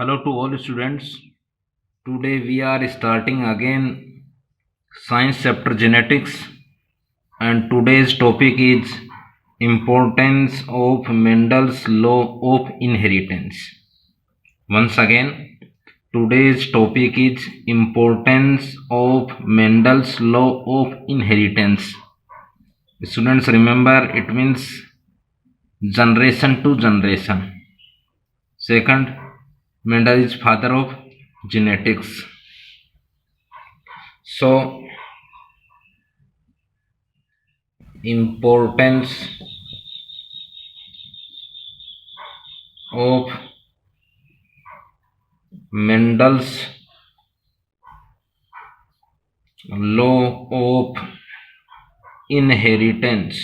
Hello to all students. Today we are starting again science chapter genetics, and today's topic is importance of Mendel's law of inheritance. Once again, today's topic is importance of Mendel's law of inheritance. Students, remember, it means generation to generation. Second, Mendel is father of genetics. So, importance of Mendel's law of inheritance.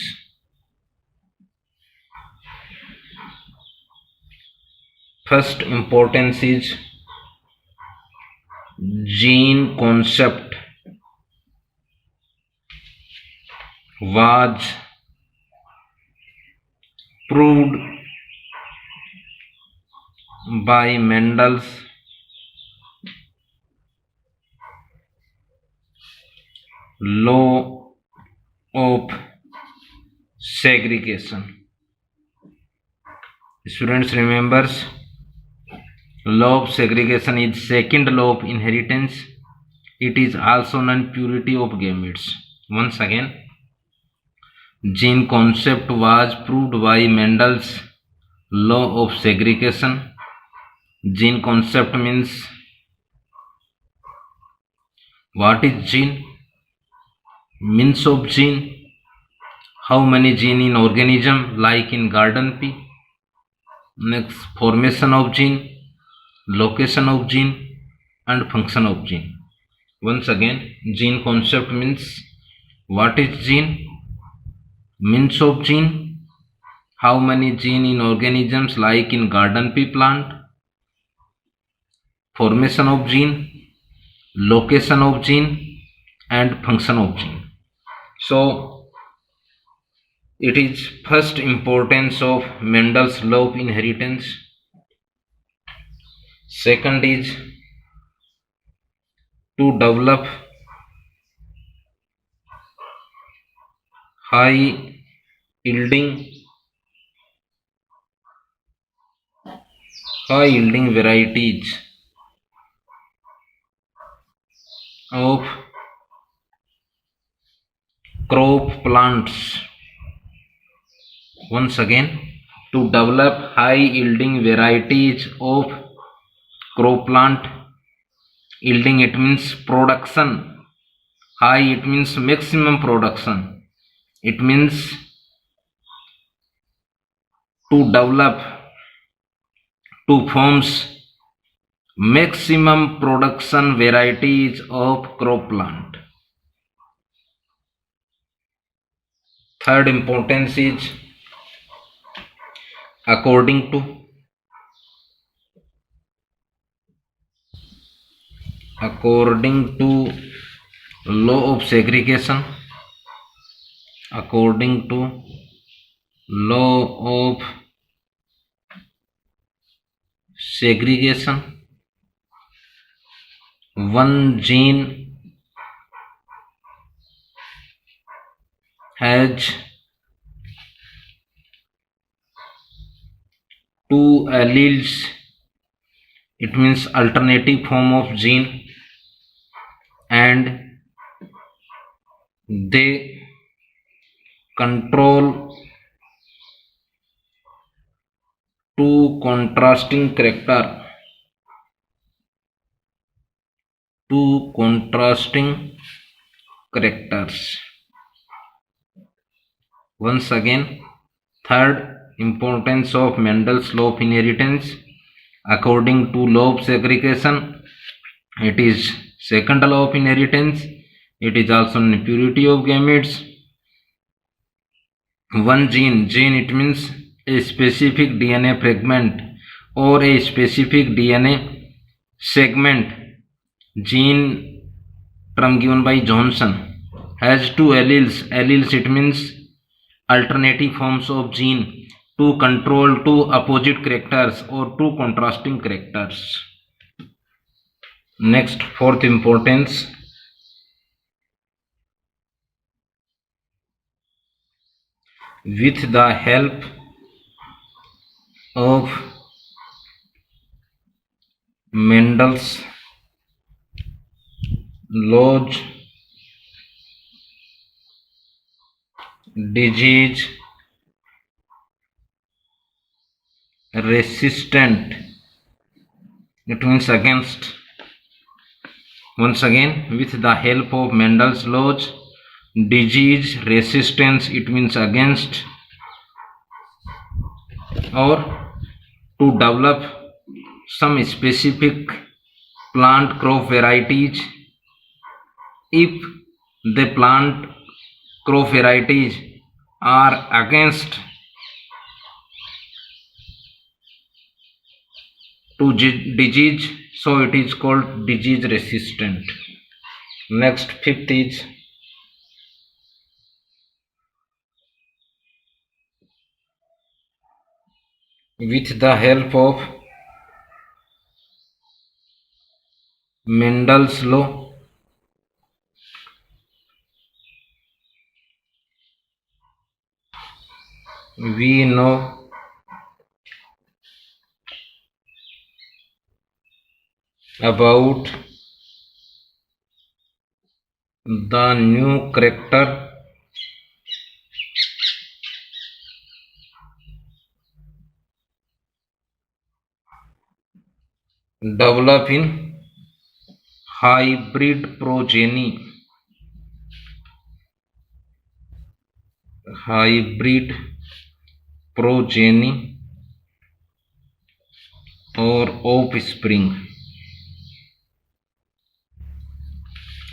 First importance is gene concept was proved by Mendel's law of segregation. Students, remembers, law of segregation is second law of inheritance. It is also known purity of gametes. Once again, gene concept was proved by Mendel's law of segregation. Gene concept means what is gene, means of gene, how many gene in organism like in garden pea. Next, formation of gene, location of gene and function of gene. Once again, gene concept means what is gene, means of gene, how many gene in organisms like in garden pea plant, formation of gene, location of gene and function of gene. So it is first importance of Mendel's law of inheritance. Second is to develop high yielding varieties of crop plants. Once again, to develop high yielding varieties of crop plant. Yielding, it means production. High, it means maximum production. It means to develop, to forms maximum production varieties of crop plant. Third importance is according to law of segregation. According to law of segregation, one gene has two alleles. It means alternative form of gene, and they control two contrasting characters. Once again, third importance of Mendel's law of inheritance. According to law of segregation, it is second law of inheritance. It is also in purity of gametes. One gene, it means a specific DNA fragment or a specific DNA segment. Gene term given by Johnson has two alleles. Alleles, it means alternative forms of gene to control two opposite characters or two contrasting characters. Next, fourth importance, with the help of Mendel's laws, disease resistant, it means against. Once again, with the help of Mendel's laws, disease resistance, it means against, or to develop some specific plant crop varieties. If the plant crop varieties are against to disease, so it is called disease resistant. Next, fifth is with the help of Mendel's law, we know about the new character develop in hybrid progeny. Hybrid progeny or offspring.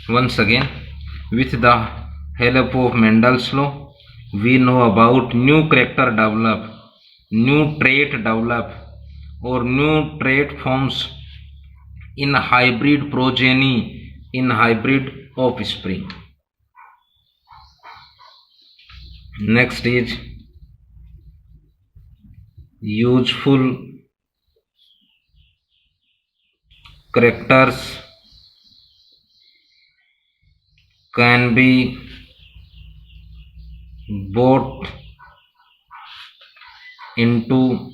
Once again, with the help of Mendel's law, we know about new character develop, new trait develop, or new trait forms in hybrid progeny, in hybrid offspring. Next is useful characters can be brought into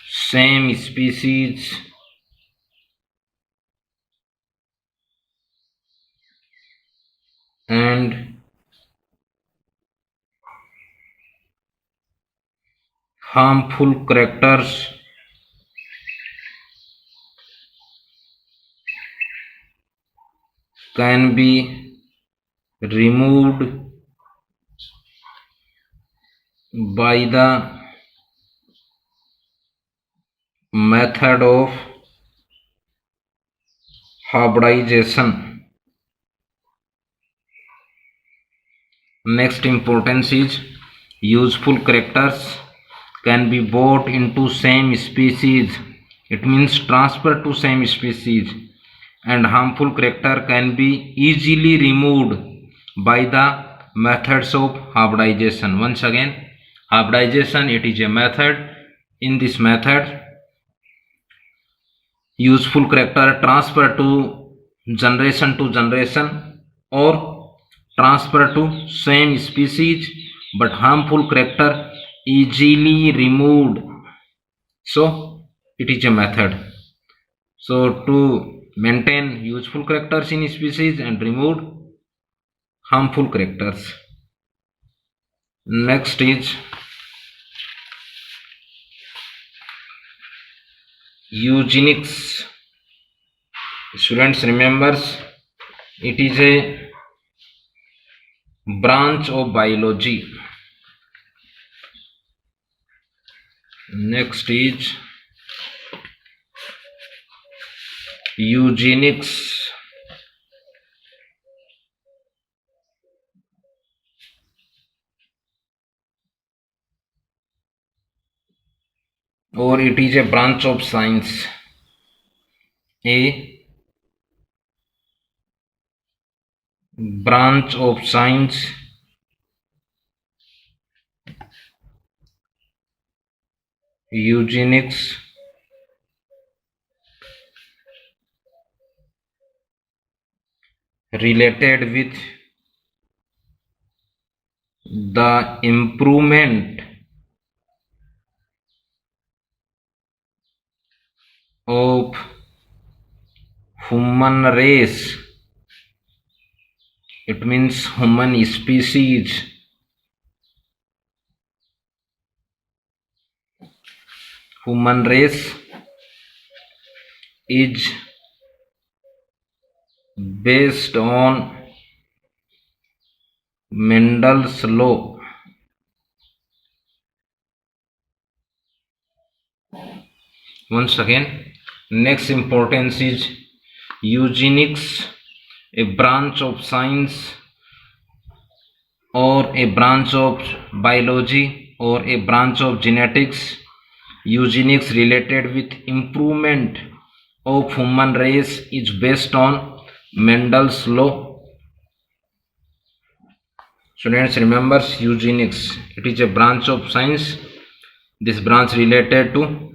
same species and harmful characters can be removed by the method of hybridization. Next importance is useful characters can be brought into same species, it means transfer to same species, and harmful character can be easily removed by the methods of hybridization. Once again, hybridization, it is a method. In this method, useful character transfer to generation or transfer to same species, but harmful character easily removed. So it is a method. So to maintain useful characters in species and remove harmful characters. Next is eugenics. Students, remembers, it is a branch of biology. Next is eugenics. Or it is a branch of science. A branch of science eugenics related with the improvement of human race. It means human species. Human race is based on Mendel's law. Once again, next importance is eugenics, a branch of science or a branch of biology or a branch of genetics. Eugenics related with improvement of human race is based on Mendel's law. Students, remember eugenics. It is a branch of science. This branch related to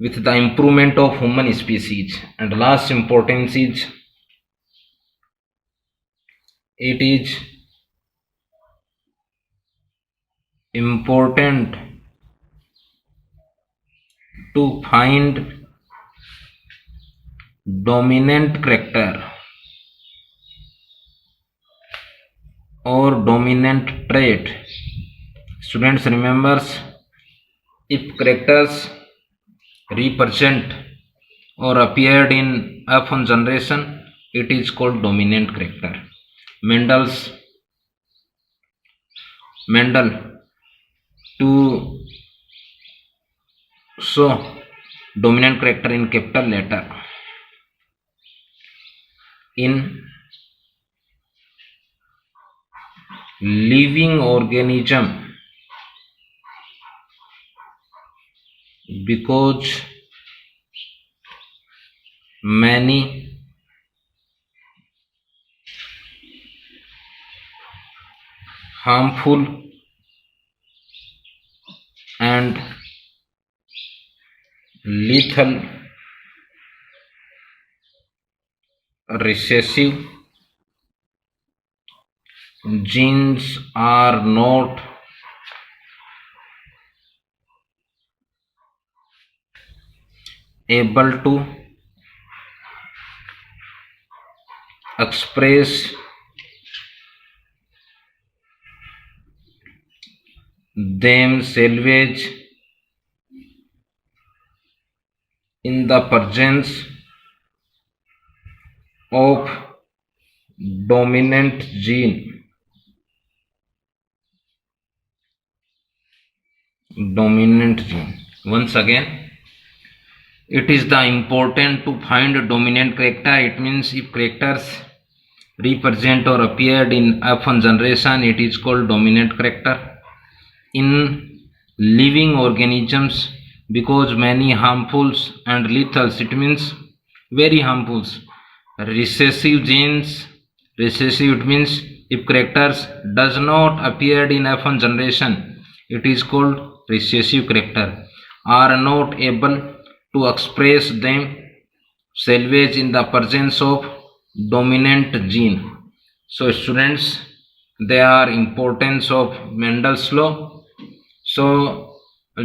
with the improvement of human species. And last importance is it is important to find dominant character or dominant trait. Students, remembers if characters represent or appeared in F1 generation, it is called dominant character. Mendel to show dominant character in capital letter in living organism because many harmful and lethal recessive genes are not able to express themselves in the presence of dominant gene. Once again, it is the important to find a dominant character. It means if characters represent or appeared in F1 generation, it is called dominant character. In living organisms, because many harmful and lethal, it means very harmful. Recessive genes, recessive, it means if characters does not appeared in F1 generation, it is called recessive character, are not able to express them salvage in the presence of dominant gene. So students, they are importance of Mendel's law. So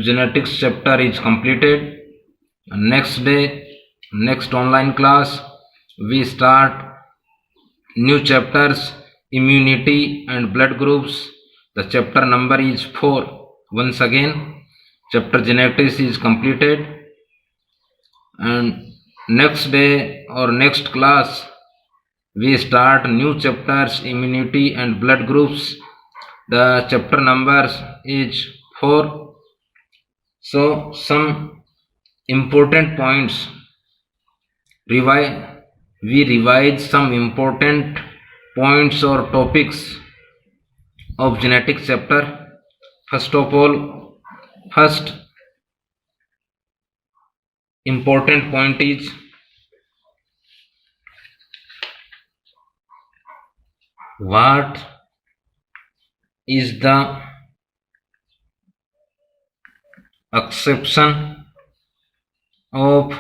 genetics chapter is completed. Next day, next online class, we start new chapters, immunity and blood groups. The chapter number is 4. Once again, chapter genetics is completed, and next day or next class we start new chapters, immunity and blood groups. The chapter numbers is 4. So some important points, we revise some important points or topics of genetics chapter. First of all, first important point is what is the acception of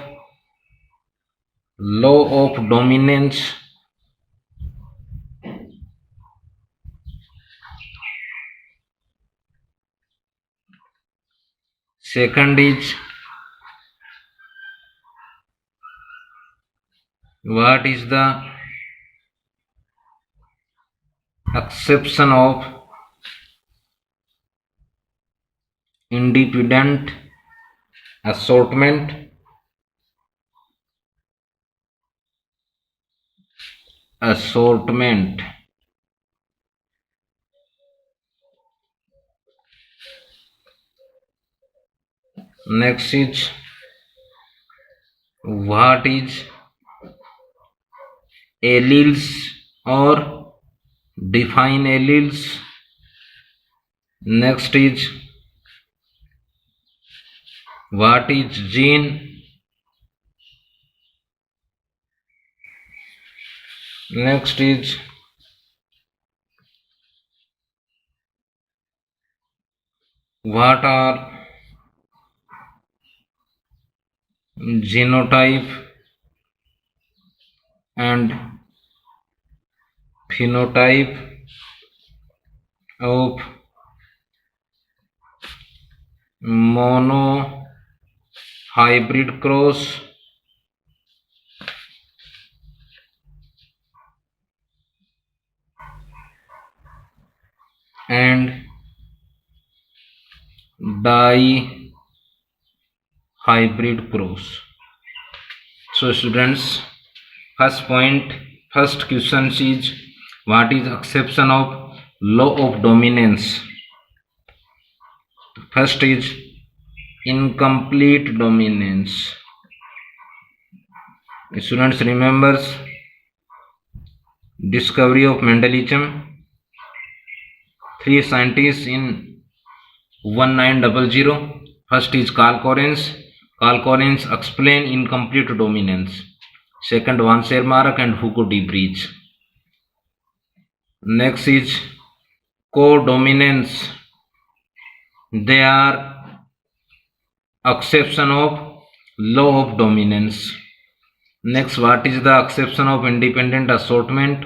law of dominance. Second is, what is the acception of independent assortment. Next is, what is alleles or define alleles. Next is, what is gene. Next is, what are genotype and phenotype of monohybrid cross. And dihybrid cross. So students, first question is, what is acception of law of dominance? First is incomplete dominance. Students, remembers discovery of Mendelism. 3 scientists in 1900. First is Carl Correns. Carl Correns explain incomplete dominance. Second, Van Sermark and Hugo de Vries. Next is codominance. They are exception of law of dominance. Next, what is the exception of independent assortment?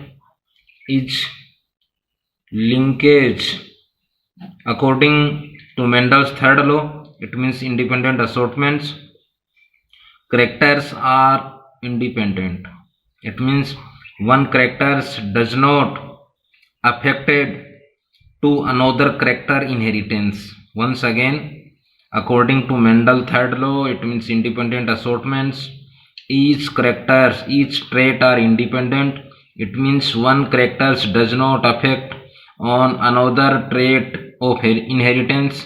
Is linkage. According to Mendel's third law, it means independent assortments. Characters are independent. It means one character does not affected to another character inheritance. Once again, according to Mendel third law, it means independent assortments. Each trait are independent. It means one character does not affect on another trait of inheritance.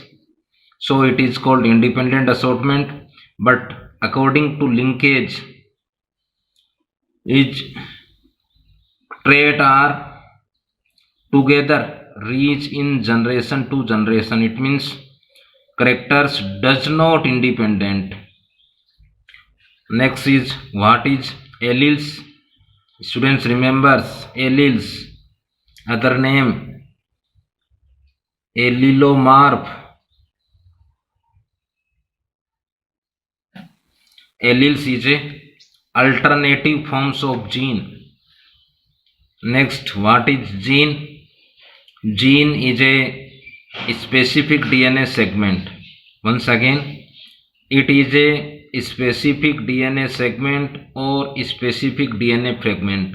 So it is called independent assortment. But according to linkage, each trait are together reach in generation to generation. It means characters does not independent. Next is, what is alleles? Students, remembers alleles, other name allelomorph. Alleles is a alternative forms of gene. Next, what is gene? Gene is a specific DNA segment. Once again, it is a specific DNA segment or specific DNA fragment.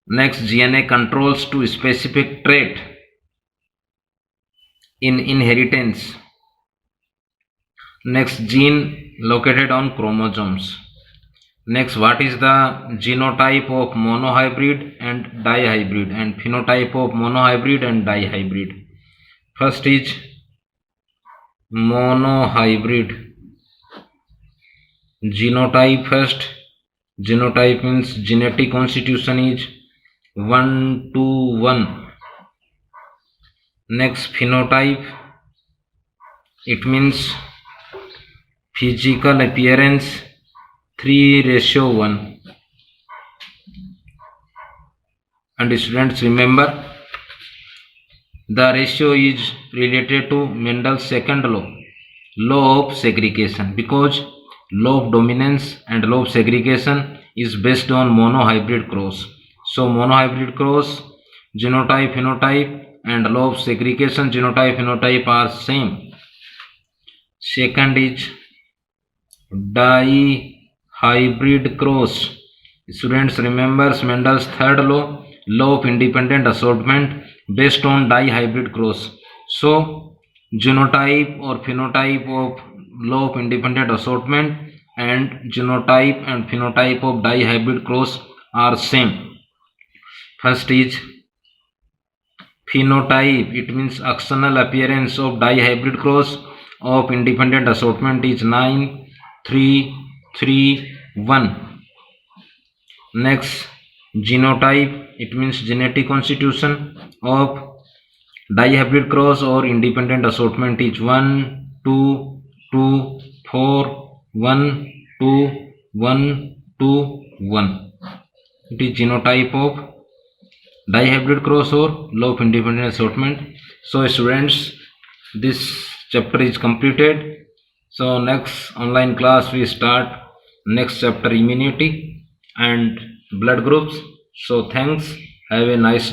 Next, DNA controls to specific trait in inheritance. Next, gene located on chromosomes. Next, what is the genotype of monohybrid and dihybrid and phenotype of monohybrid and dihybrid? First is monohybrid. Genotype first. Genotype means genetic constitution is 1:1. Next, phenotype, it means physical appearance 3:1. And students, remember the ratio is related to Mendel's second law. law of segregation, because law of dominance and law of segregation is based on monohybrid cross. So monohybrid cross, genotype, phenotype, and law of segregation, genotype, phenotype are same. Second is dihybrid cross. Students remembers Mendel's third law of independent assortment based on dihybrid cross. So genotype or phenotype of law of independent assortment and genotype and phenotype of dihybrid cross are same. First is phenotype, it means axonal appearance of dihybrid cross of independent assortment is 9, 3, 3, 1. Next, genotype, it means genetic constitution of dihybrid cross or independent assortment is 1, 2, 2, 4, 1, 2, 1, 2, 1. It is genotype of dihybrid cross or law of independent assortment. So students, this chapter is completed. So next online class we start next chapter, immunity and blood groups. So thanks, have a nice